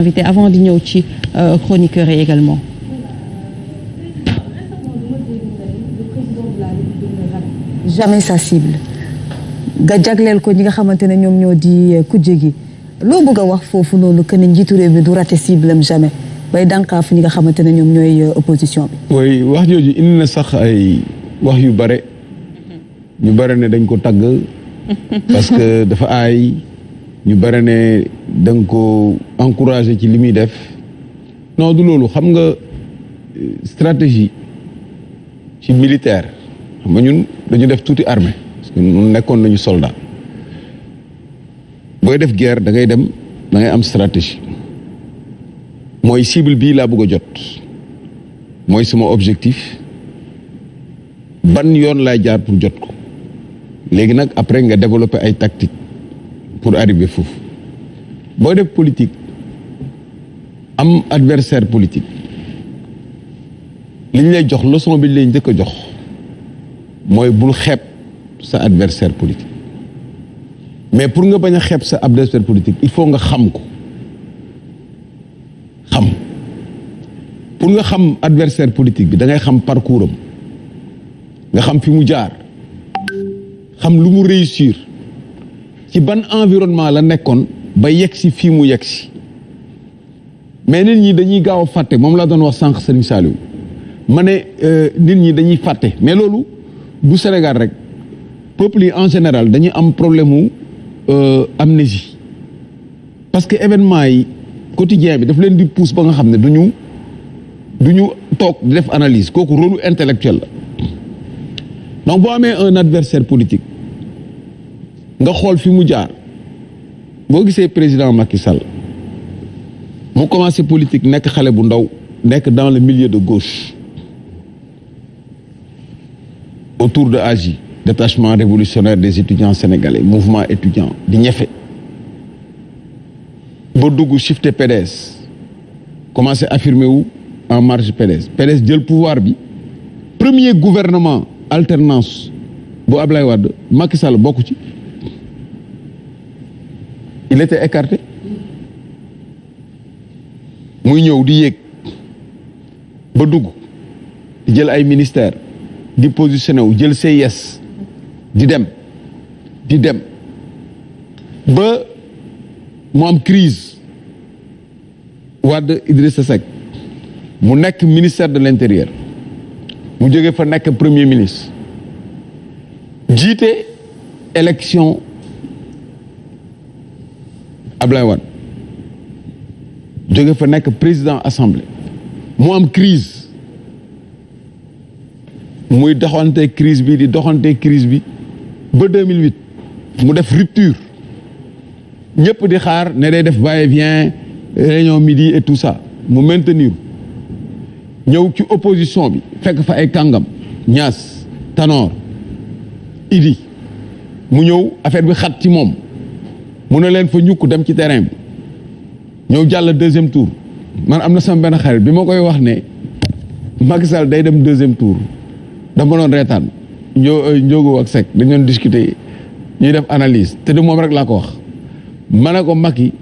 invité avant di ñëw ci chroniqueur yi également. Jamais sa cible nga jagleel ko ñi nga xamante ne ñoom ñoo di kujje gi loo bëgg a wax foofu noonu que ne njiitu réew mi du raté cible am jamais bay dànkaaf ñi nga xamante ne ñoom ñooy opposition bi. oui wax jooju indi na sax ay wax yu bare ñu bare ne dañ ko tagg parce que dafa aay. ñu bare ne da nga ko encouragé ci li muy def non du loolu xam nga stratégie ci militaire xam nga ñun dañu def tuuti armée parce que ñun nekkoon nañu soldat booy def guerre da ngay dem da ngay am stratégie mooy cible bii laa bëgg a jot mooy sama objectif ban yoon laay jaar pour jot ko léegi nag après nga développer ay tactique pour arriver foofu booy def politique am adversaire politique li ñu lay jox leçon bi lay njëkk a jox mooy bul xeeb sa adversaire politique mais pour nga bañ a xeeb sa adversaire politique il faut nga xam ko xam pour nga xam adversaire politique bi da ngay xam parcours am nga xam fi mu jaar xam lu mu réussir ci ban environnement la nekkoon ba yegg si fii mu yegg si mais nit ñi dañuy gaaw a fàtte moom laa doon wax sànq Serigne Saliou ma ne nit ñi dañuy fàtte mais loolu bu Sénégal rek peuple yi en général dañuy am problème mu amnésie parce que événement yi quotidien bi daf leen di pousse ba nga xam ne duñu toog di def analyse kooku rôle intellectuel la donc boo amee un adversaire politique nga xool fi mu jaar boo gisee président Macky Sall mu commencé politique nekk xale bu ndaw nekk dans le milieu de gauche autour de AJ détachement révolutionnaire des étudiants sénégalais mouvement étudiant di ñefe ba dugg shifté PDS commencé affirmer wu en marge PDS jël pouvoir bi premier gouvernement alternance bu Ablaye Wade Macky Sall bokk ci il était écarté muy ñëw di yéeg ba dugg di jël ay ministères di positionné wu jël CIS di dem ba mu am crise Wade Idrissa Seck mu nekk ministère de l'intérieur mu jóge fa nekk premier ministre jiite élection Ablaye Wade jóge fa nekk président assemblée mu am crise muy doxante crise bi di doxante crise bi ba 2008 mu def rupture ñëpp di xaar ne day def va-et-vient réunion midi et tout ça mu maintenir ñëw ci opposition bi fekk fa ay kàngam Niass Tanor Idi mu ñëw affaire bi xat ci moom mu ne leen fa ñukk dem ci terrain bi ñëw jàll deuxième tour man am na sama benn xarit bi ma koy wax ne Macky Sall day dem deuxième tour dama doon reetaan Ndiogo ak Seck dañu doon discuter ñuy def analyse te de moom rek laa ko wax ma ne ko Macky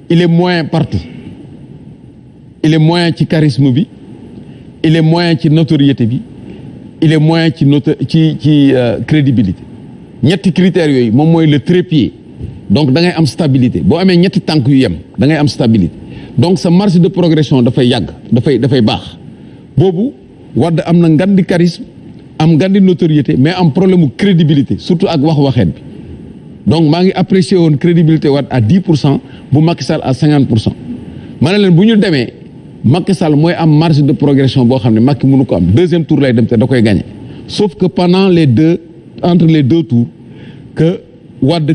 il est moyen partout il est moyen ci charisme bi il est moyen ci notoriété bi il est moyen ci crédibilité ñetti critères yooyu moom mooy le trépied donc da ngay am stabilité boo amee ñetti tànk yu yem da ngay am stabilité donc sa marge de progression dafay yàgg dafay baax boobu Wade am na ngandi charisme am ngandi notoriété mais am problème mu crédibilité surtout ak waxeet bi donc maa ngi apprécier woon crédibilité Wade à 10% bu Macky Sall à 50% ma ne leen bu ñu demee Macky Sall mooy am marge de progression boo xam ne Macky mënu ko am deuxième tour lay dem te da koy gagner sauf que entre les deux tours que Wade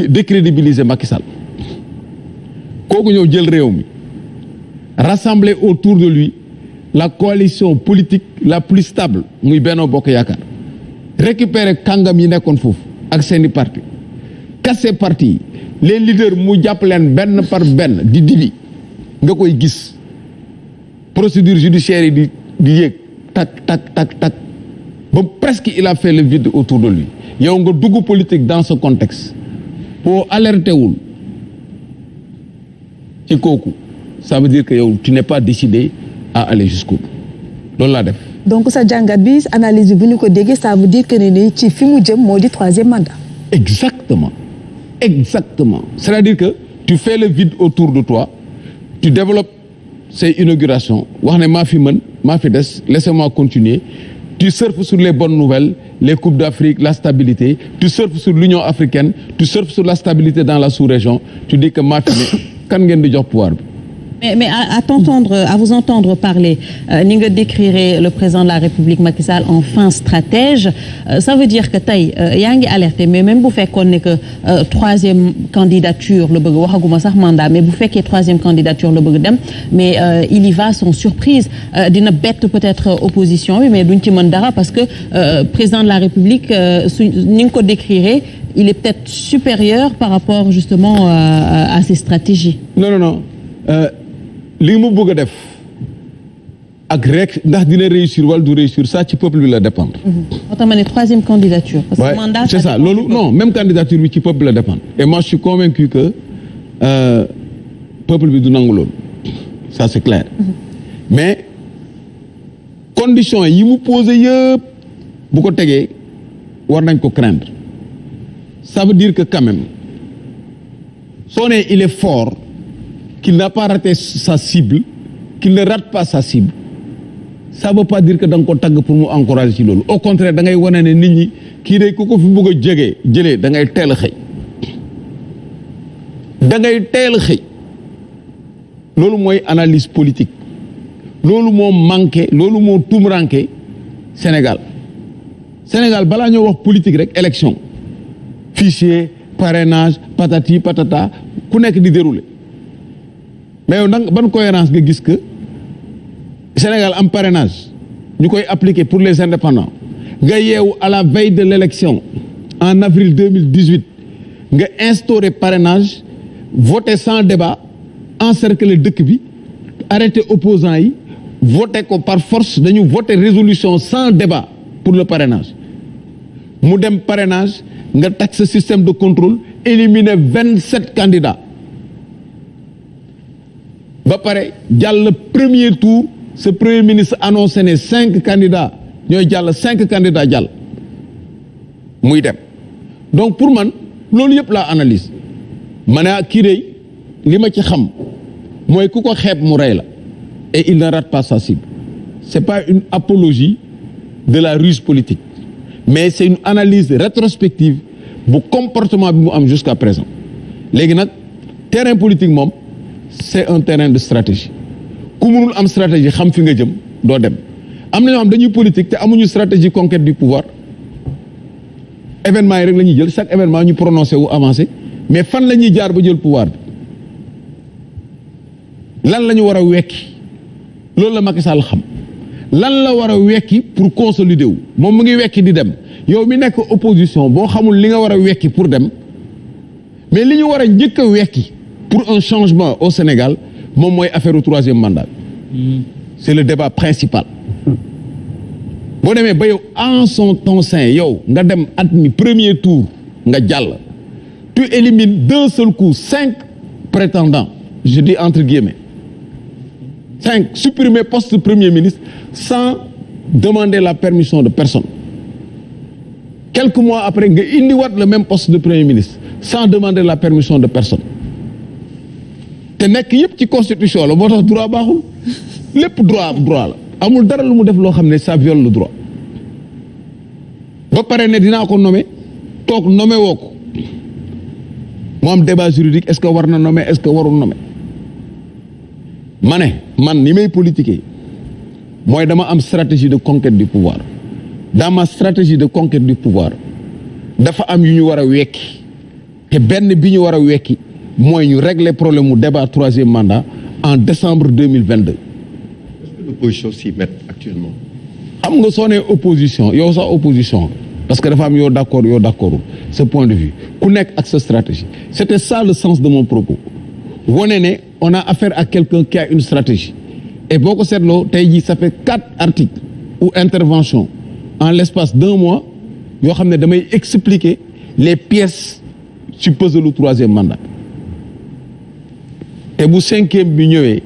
décrédibiliser Macky Sall kooku ñëw jël réew mi rassembler autour de lui la coalition politique la plus stable muy Benno Bokk Yaakaar récupérer kàngam yi nekkoon foofu ak seeni parti casser parti yi les leaders mu jàpp leen benn par benn di dibi nga koy gis procédure judiciaire yi di yéeg tak ba presque il a fait le vide autour de lui yow nga dugg politique dans ce contexte boo alerté wul ci kooku ça veut dire que yow tu n'es pas décidé à aller jusqu'au bout loolu laa def. donc sa jàngat bi analyse bi bu ñu ko déggee ça veut dire que ne ci fi mu jëm moo di troisième mandat. Exactement c'est-à-dire que tu fais le vide autour de toi tu développes ces inaugurations wax ne maa fi mën maa fi des laissez-moi continuer tu surfes sur les bonnes nouvelles les coupes d'Afrique la stabilité tu surfes sur l'Union africaine tu surfes sur la stabilité dans la sous-région tu dis que maa fi ne kan ngeen di jox pouvoir bi. Mais à vous entendre parler ni nga décrire le président de la République Macky Sall en fin stratège ça veut dire que tey yaa ngi alerté mais même bu fekkoon ne que troisième candidature la bëgg waxaguma sax mandat mais bu fekkee troisième candidature la bëgg dem mais il y va sans surprise dina bett peut-être opposition bi mais duñ ci mën dara parce que président de la République su ni nga ko décrire il est peut-être supérieur par rapport justement à ses stratégies. Non. li mu bëgg a def ak rek ndax dina réussir wala du réussir ça ci peuple bi la dépendre. moo tax ma ne troisième candidature. parce que mandat c'est ça loolu non même candidature bi ci peuple bi la dépendre. et moi je suis convaincu que peuple bi du nangu loolu ça c'est clair. mais conditions yi mu posé yëpp bu ko tegee war nañ ko craindre ça veut dire que quand même soo nee il est fort. qu'il n'a pas raté sa cible qu'il ne rate pas sa cible ça veut pas dire que da nga ko tagg pour mu encourager ci loolu au contraire da ngay wane ne nit ñi kii de ku ko fi bëgg a jëlee da ngay teel a xëy loolu mooy analyse politique loolu moo manqué loolu moo tumranké Sénégal balaa ñoo wax politique rek élection fichier parrainage patati patata ku nekk di dérouler mais yow nag ban cohérence nga gis que Sénégal am parrainage ñu koy appliquer pour les indépendants nga yeewu à la veille de l'élection en avril 2018 nga instaurer parrainage voter sans débat encercler dëkk bi arrêter opposants yi voter ko par force dañu voter résolution sans débat pour le parrainage mu dem parrainage nga teg ce système de contrôle éliminer 27 candidats ba pare jàll premier tour ce premier ministre annoncé ne 5 candidats ñooy jàll 5 candidats jàll muy dem donc pour man loolu yëpp laa analyse ma ne kii de li ma ci xam mooy ku ko xeeb mu rey la et il ne rate pas sa cible c'est pas une apologie de la ruse politique mais c'est une analyse rétrospective bu comportement bi mu am jusqu'à présent léegi nag terrain politique moom c'est un terrain de stratégie ku mënul am stratégie xam fi nga jëm doo dem am na ñoo xam dañuy politique te amuñu stratégie conquête du pouvoir événement yi rek la ñuy jël chaque événement ñu prononcé wu avancé mais fan la ñuy jaar ba jël pouvoir bi lan la ñu war a wekki loolu la Macky Sall xam lan la war a wekki pour consolider wu moom mu ngi wekki di dem yow mi nekk opposition boo xamul li nga war a wekki pour dem mais li ñu war a njëkk a wekki pour un changement au Sénégal moom mooy affaire au troisième mandat c'est le débat principal boo demee ba yow en son temps sain yow nga dem admis premier tour nga jàll tu élimines d'un seul coup 5 prétendants je dis entre guillemets 5 supprimer poste de premier ministre sans demander la permission de personne quelques mois après nga indiwaat le même poste de premier ministre sans demander la permission de personne te nekk yëpp ci constitution la moo tax droit baaxul lépp droit la amul dara lu mu def loo xam ne ça viole le droit ba pare ne dinaa ko nommer toog nommer woo ko mu am débat juridique est-ce que war na nommer est-ce que warul nommer ma ne man ni may politiquer mooy dama am stratégie de conquête du pouvoir dans ma stratégie de conquête du pouvoir dafa am yu ñu war a wekki te benn bi ñu war a wekki mooy ñu régler problème mu débat troisième mandat en décembre 2022. Est-ce que l'opposition s'y met actuellement? xam nga soo nee opposition yow sax opposition parce que dafa am yoo d'accord yoo d'accordul ce point de vue ku nekk ak sa stratégie c'était ça le sens de mon propos wone ne on a affaire à quelqu'un qui a une stratégie et boo ko seetloo tey jii ça fait 4 articles ou interventions en l'espace d'1 mois yoo xam ne damay expliquer les pièces ci puzzle lu troisième mandat te bu 5e bi ñëwee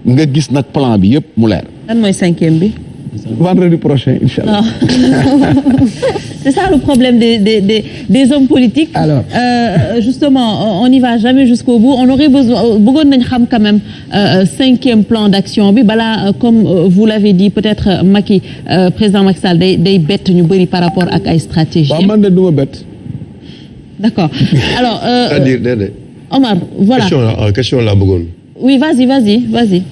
nga gis nag plan bi yëpp mu leer. lan mooy 5e bi. vendredi prochain incha allah. C'est ça le problème des hommes politiques. Alors. Justement on n'y va jamais jusqu'au bout on aurait besoin bëggoon nañ xam quand même 5e plan d'action bi balaa comme vous l'avez dit peut-être Macky président Macky Sall day bett ñu bëri par rapport ak ay stratégie. waaw man de du ma bett. D'accord alors. c'est-à-dire déedéet. Omar voilà question la bëggoon. oui vas-y.